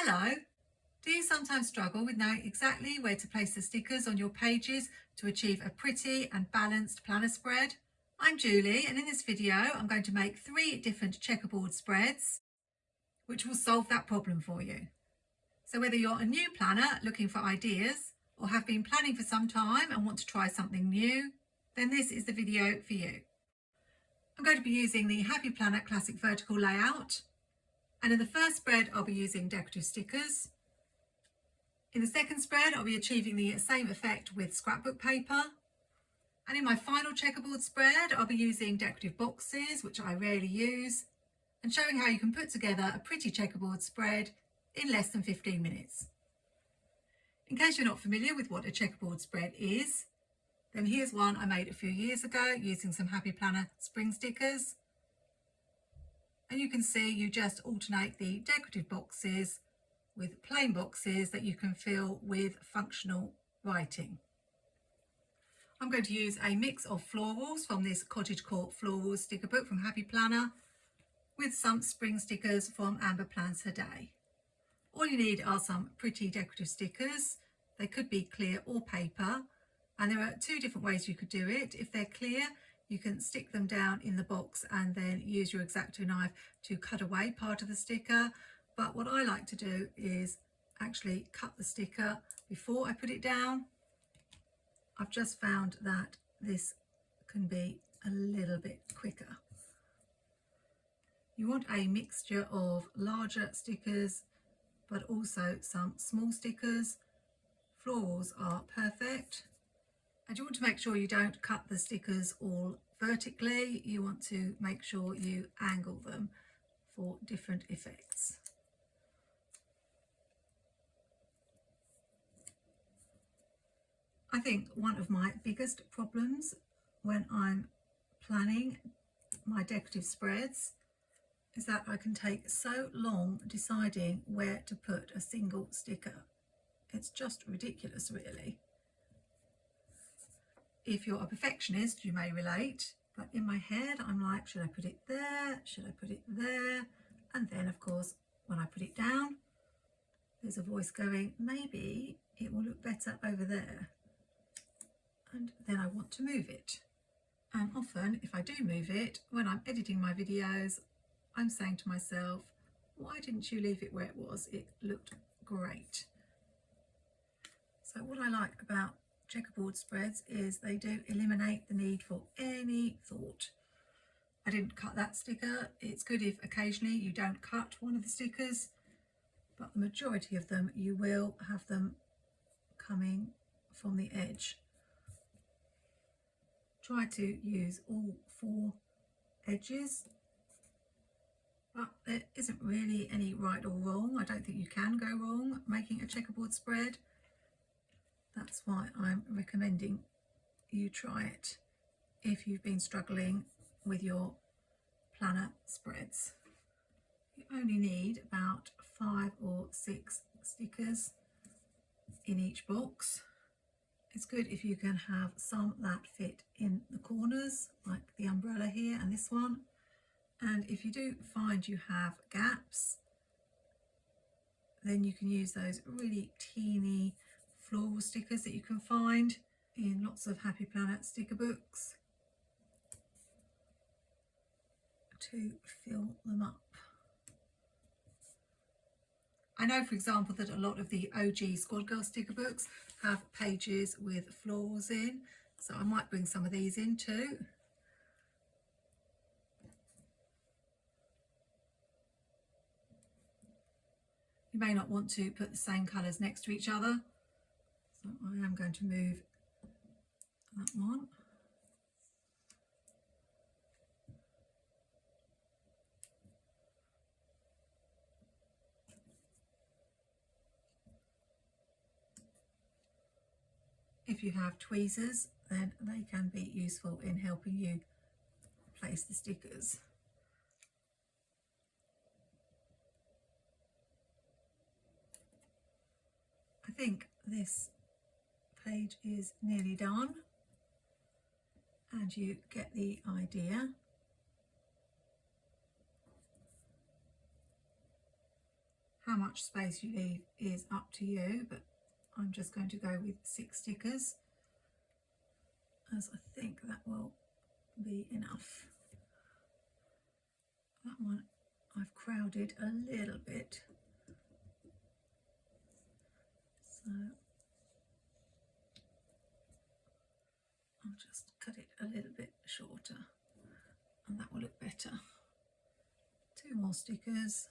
Hello! Do you sometimes struggle with knowing exactly where to place the stickers on your pages to achieve a pretty and balanced planner spread? I'm Julie, and in this video I'm going to make 3 different checkerboard spreads which will solve that problem for you. So whether you're a new planner looking for ideas or have been planning for some time and want to try something new, then this is the video for you. I'm going to be using the Happy Planner Classic Vertical layout, and in the first spread I'll be using decorative stickers. In the second spread I'll be achieving the same effect with scrapbook paper, and in my final checkerboard spread I'll be using decorative boxes, which I rarely use, and showing how you can put together a pretty checkerboard spread in less than 15 minutes. In case you're not familiar with what a checkerboard spread is, then here's one I made a few years ago using some Happy Planner spring stickers. And you can see you just alternate the decorative boxes with plain boxes that you can fill with functional writing. I'm going to use a mix of florals from this Cottagecore Florals sticker book from Happy Planner with some spring stickers from Amber Plans Her Day. All you need are some pretty decorative stickers. They could be clear or paper, and there are 2 different ways you could do it. If they're clear, you can stick them down in the box and then use your X-Acto knife to cut away part of the sticker. But what I like to do is actually cut the sticker before I put it down. I've just found that this can be a little bit quicker. You want a mixture of larger stickers but also some small stickers. Florals are perfect. And you want to make sure you don't cut the stickers all vertically. You want to make sure you angle them for different effects. I think one of my biggest problems when I'm planning my decorative spreads is that I can take so long deciding where to put a single sticker. It's just ridiculous, really. If you're a perfectionist, you may relate, but in my head I'm like, should I put it there? Should I put it there? And then of course when I put it down, there's a voice going, maybe it will look better over there. And then I want to move it. And often if I do move it, when I'm editing my videos, I'm saying to myself, why didn't you leave it where it was? It looked great. So what I like about checkerboard spreads is they do eliminate the need for any thought. I didn't cut that sticker. It's good if occasionally you don't cut one of the stickers, but the majority of them you will have them coming from the edge. Try to use all 4 edges, but there isn't really any right or wrong. I don't think you can go wrong making a checkerboard spread. That's why I'm recommending you try it if you've been struggling with your planner spreads. You only need about 5 or 6 stickers in each box. It's good if you can have some that fit in the corners, like the umbrella here and this one. And if you do find you have gaps, then you can use those really teeny floral stickers that you can find in lots of Happy Planner sticker books to fill them up. I know, for example, that a lot of the OG Squad Girl sticker books have pages with florals in, so I might bring some of these in too. You may not want to put the same colours next to each other, so I am going to move that one. If you have tweezers, then they can be useful in helping you place the stickers. I think this page is nearly done, and you get the idea. how much space you leave is up to you, but I'm just going to go with 6 stickers, as I think that will be enough. That one I've crowded a little bit, so I'll just cut it a little bit shorter and that will look better. 2 more stickers.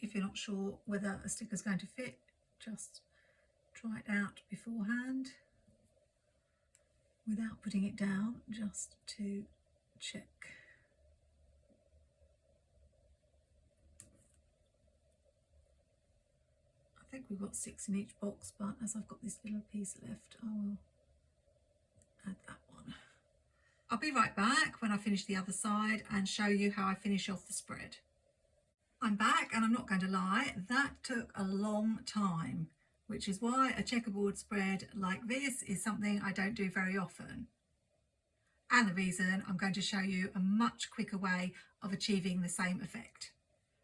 If you're not sure whether a sticker is going to fit, just try it out beforehand without putting it down, just to check. I think we've got 6 in each box, but as I've got this little piece left, I will add that one. I'll be right back when I finish the other side and show you how I finish off the spread. I'm back, and I'm not going to lie, that took a long time, which is why a checkerboard spread like this is something I don't do very often. And the reason I'm going to show you a much quicker way of achieving the same effect.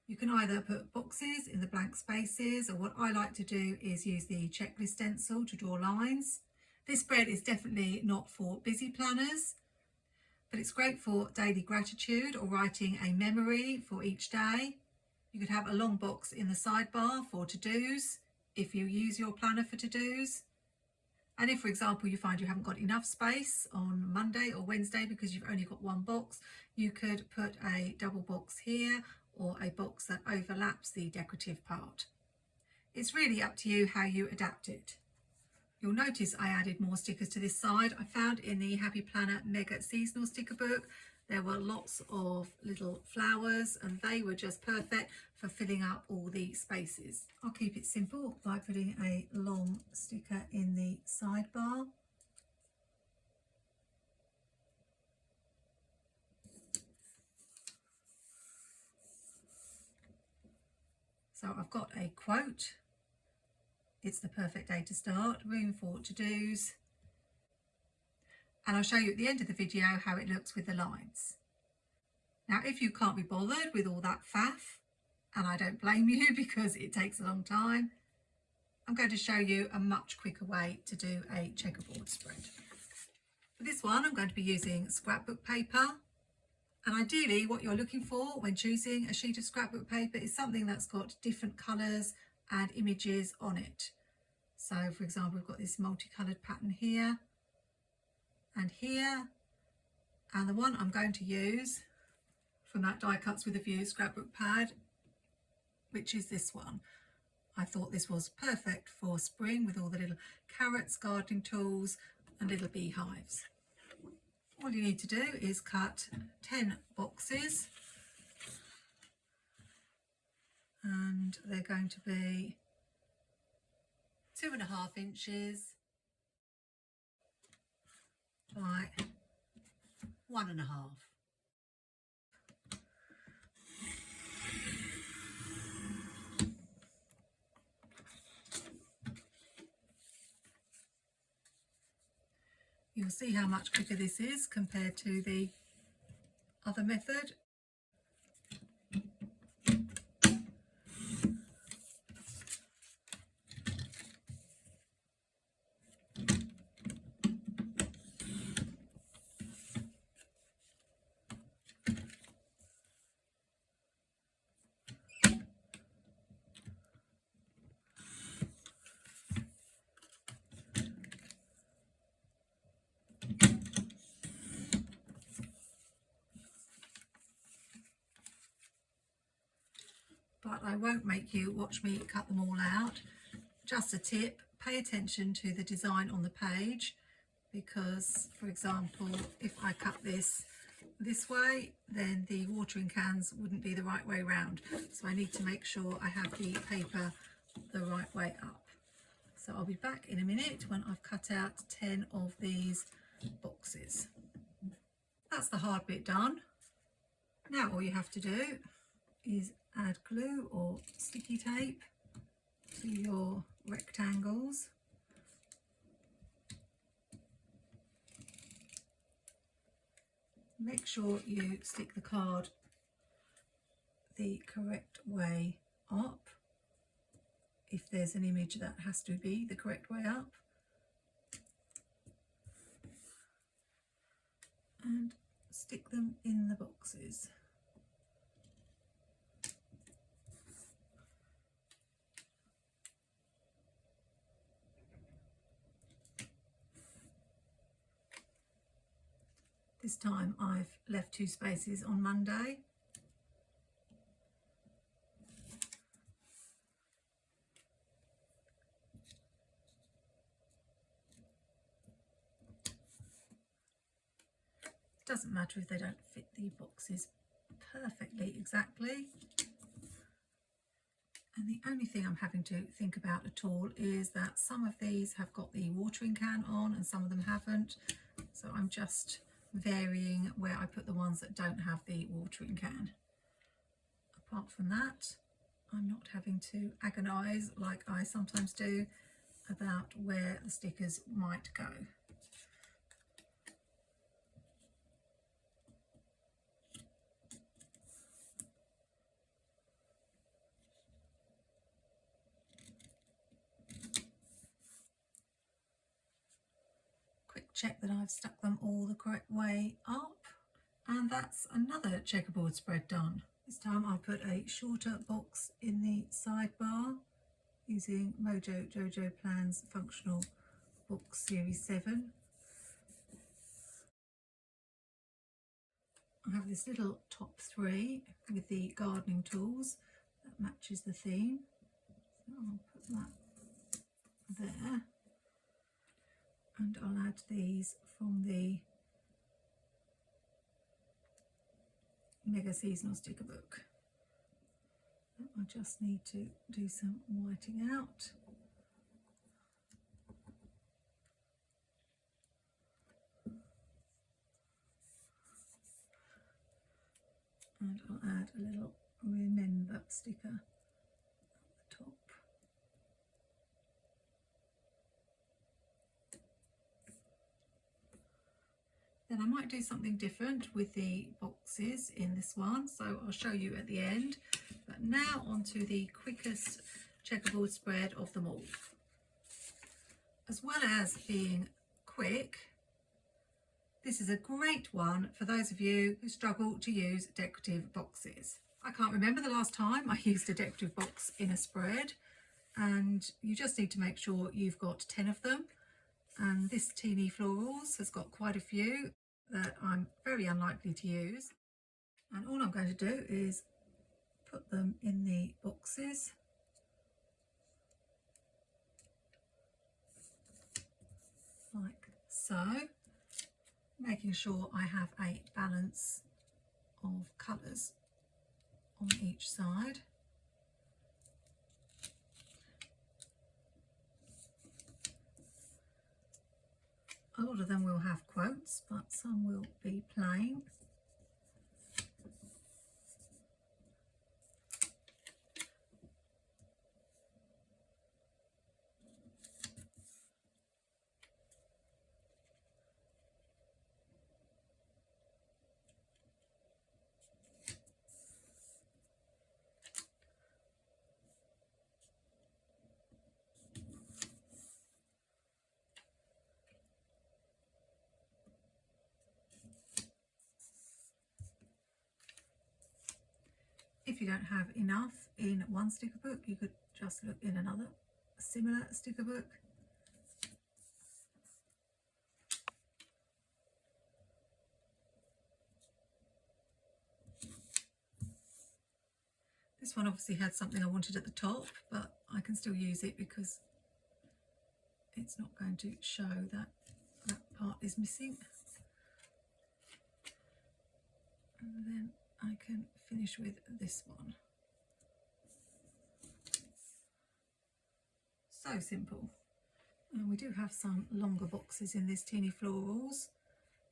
You can either put boxes in the blank spaces, or what I like to do is use the checklist stencil to draw lines. This spread is definitely not for busy planners, but it's great for daily gratitude or writing a memory for each day. You could have a long box in the sidebar for to-dos if you use your planner for to-dos. And if, for example, you find you haven't got enough space on Monday or Wednesday because you've only got one box, you could put a double box here or a box that overlaps the decorative part. It's really up to you how you adapt it. You'll notice I added more stickers to this side. I found in the Happy Planner Mega Seasonal Sticker Book there were lots of little flowers, and they were just perfect for filling up all the spaces. I'll keep it simple by putting a long sticker in the sidebar. So I've got a quote. It's the perfect day to start, room for to-dos. And I'll show you at the end of the video how it looks with the lines. Now, if you can't be bothered with all that faff, and I don't blame you because it takes a long time, I'm going to show you a much quicker way to do a checkerboard spread. For this one, I'm going to be using scrapbook paper. And ideally, what you're looking for when choosing a sheet of scrapbook paper is something that's got different colours and images on it. So, for example, we've got this multicoloured pattern here and here, and the one I'm going to use from that Die Cuts with a View scrapbook pad, which is this one. I thought this was perfect for spring with all the little carrots, gardening tools and little beehives. All you need to do is cut 10 boxes, and they're going to be 2.5 inches by 1.5. You'll see how much quicker this is compared to the other method. But I won't make you watch me cut them all out. Just a tip, pay attention to the design on the page, because, for example, if I cut this way, then the watering cans wouldn't be the right way round. So I need to make sure I have the paper the right way up. So I'll be back in a minute when I've cut out 10 of these boxes. That's the hard bit done. Now all you have to do is add glue or sticky tape to your rectangles. Make sure you stick the card the correct way up, if there's an image that has to be the correct way up, and stick them in the boxes. This time I've left 2 spaces on Monday. It doesn't matter if they don't fit the boxes perfectly exactly. And the only thing I'm having to think about at all is that some of these have got the watering can on and some of them haven't. So I'm just varying where I put the ones that don't have the watering can. Apart from that, I'm not having to agonise like I sometimes do about where the stickers might go. Quick check that I've stuck them all the correct way up, and that's another checkerboard spread done. This time I'll put a shorter box in the sidebar using MojoJojoPlans Functional Book Series 7. I have this little top 3 with the gardening tools that matches the theme. So I'll put that there. And I'll add these from the Mega Seasonal Sticker Book. I just need to do some whiting out. And I'll add a little remember sticker at the top. Then I might do something different with the boxes in this one, so I'll show you at the end. But now onto the quickest checkerboard spread of them all. As well as being quick, this is a great one for those of you who struggle to use decorative boxes. I can't remember the last time I used a decorative box in a spread, and you just need to make sure you've got 10 of them. And this Teeny Florals has got quite a few that I'm very unlikely to use. And all I'm going to do is put them in the boxes. Like so. Making sure I have a balance of colours on each side. A lot of them will have quotes, but some will be plain. If you don't have enough in one sticker book, you could just look in another similar sticker book. This one obviously had something I wanted at the top, but I can still use it because it's not going to show that that part is missing. And then I can finish with this one. So simple. And we do have some longer boxes in this Teeny Florals.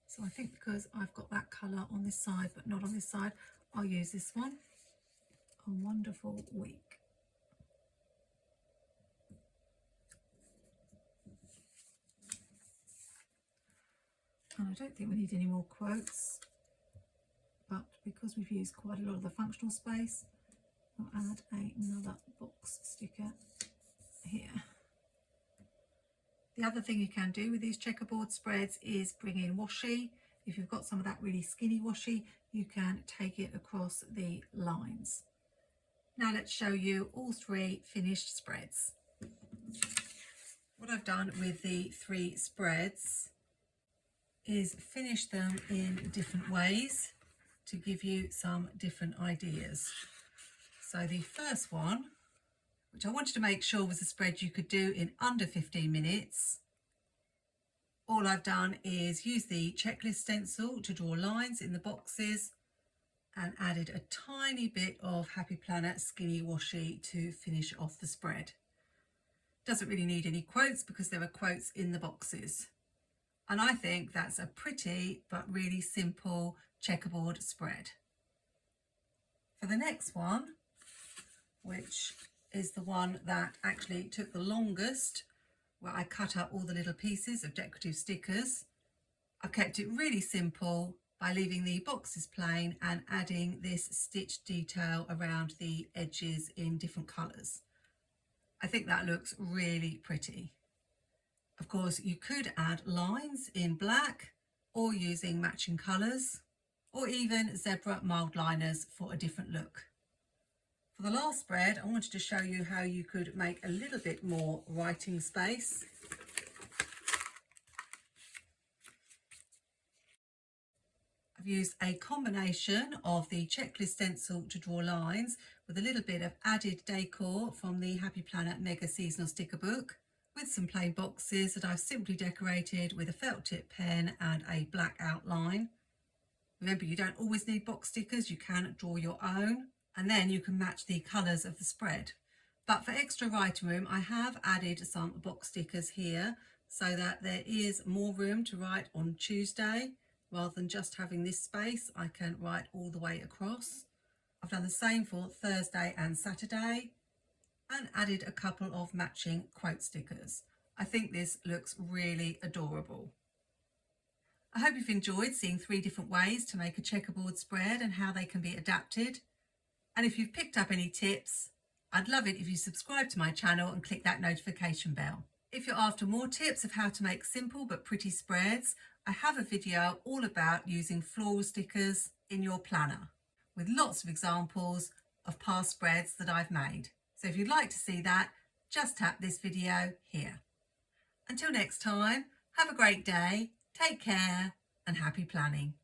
So I think because I've got that colour on this side but not on this side, I'll use this one. A Wonderful Week. And I don't think we need any more quotes, but because we've used quite a lot of the functional space, I'll add another box sticker here. The other thing you can do with these checkerboard spreads is bring in washi. If you've got some of that really skinny washi, you can take it across the lines. Now let's show you all three finished spreads. What I've done with the three spreads is finish them in different ways to give you some different ideas. So the first one, which I wanted to make sure was a spread you could do in under 15 minutes. All I've done is use the checklist stencil to draw lines in the boxes and added a tiny bit of Happy Planner skinny washi to finish off the spread. Doesn't really need any quotes because there are quotes in the boxes. And I think that's a pretty but really simple checkerboard spread. For the next one, which is the one that actually took the longest, where I cut up all the little pieces of decorative stickers, I've kept it really simple by leaving the boxes plain and adding this stitch detail around the edges in different colours. I think that looks really pretty. Of course, you could add lines in black or using matching colours, or even zebra mild liners for a different look. For the last spread, I wanted to show you how you could make a little bit more writing space. I've used a combination of the checklist stencil to draw lines with a little bit of added decor from the Happy Planner Mega Seasonal Sticker Book, with some plain boxes that I've simply decorated with a felt tip pen and a black outline. Remember, you don't always need box stickers, you can draw your own, and then you can match the colours of the spread. But for extra writing room, I have added some box stickers here so that there is more room to write on Tuesday. Rather than just having this space, I can write all the way across. I've done the same for Thursday and Saturday and added a couple of matching quote stickers. I think this looks really adorable. I hope you've enjoyed seeing three different ways to make a checkerboard spread and how they can be adapted. And if you've picked up any tips, I'd love it if you subscribe to my channel and click that notification bell. If you're after more tips of how to make simple but pretty spreads, I have a video all about using floral stickers in your planner with lots of examples of past spreads that I've made. So if you'd like to see that, just tap this video here. Until next time, have a great day, take care and happy planning.